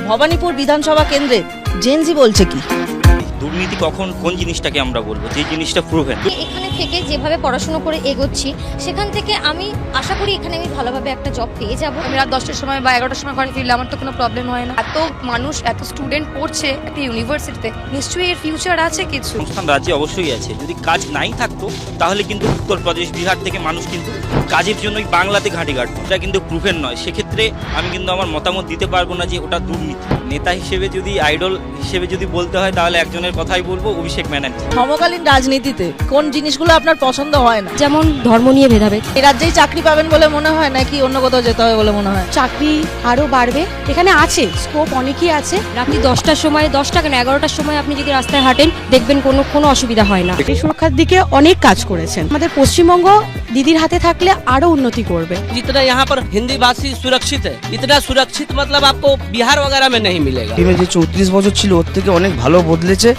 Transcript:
ভবানীপুর বিধানসভা কেন্দ্রে জেনজি বলছে কি? দুর্নীতি কখন কোন জিনিসটাকে আমরা বলবো যে জিনিসটা প্রুভেন। এখানে থেকে যেভাবে পড়াশোনা করে এগোচ্ছি সেখান থেকে আমি আশা করি এখানে আমি ভালোভাবে একটা জব পেয়ে যাব। আমি রাত 10টার সময় বা 11টার সময় ঘরে ফিরলে আমার তো কোনো প্রবলেম হয় না। এত মানুষ এত স্টুডেন্ট পড়ছে একটা ইউনিভার্সিটিতে, নিশ্চয়ই এর ফিউচার আছে কিছু। সংস্থান রাজ্যে অবশ্যই আছে, যদি কাজ নাই থাকতো তাহলে কিন্তু উত্তরপ্রদেশ বিহার থেকে মানুষ কিন্তু কাজের জন্যই বাংলাতে ঘাঁটি কাটতো। এটা কিন্তু প্রুভেন নয়, সেক্ষেত্রে আমি কিন্তু আমার মতামত দিতে পারবো না যে ওটা দুর্নীতি। নেতা হিসেবে যদি আইডল হিসেবে যদি বলতে হয় তাহলে একজনের কথাই বলবো, অভিষেক ব্যানার্জি। সমকালীন রাজনীতিতে কোন জিনিসগুলো আপনার পছন্দ হয় না? যেমন ধর্ম নিয়ে ভেদাভেদ। এই রাজ্যেই চাকরি পাবেন বলে মনে হয় নাকি অন্য কোথাও যেতে হবে বলে মনে হয়? চাকরি আরো বাড়বে, এখানে আছে স্কোপ অনেকই আছে। রাত্রি 10টার সময় 10টা কেন 11টার সময় আপনি যদি রাস্তায় হাঁটেন দেখবেন কোনো অসুবিধা হয় না। নারী সুরক্ষার দিকে অনেক কাজ করেছেন। আমাদের পশ্চিমবঙ্গ দিদির হাতে থাকলে আরো উন্নতি করবে। जितना यहाँ पर हिंदी भाषी सुरक्षित है, इतना सुरक्षित मतलब आपको बिहार वगैरह में नहीं मिलेगा। যে 34 বছর ছিল ওর থেকে অনেক ভালো বদলেছে।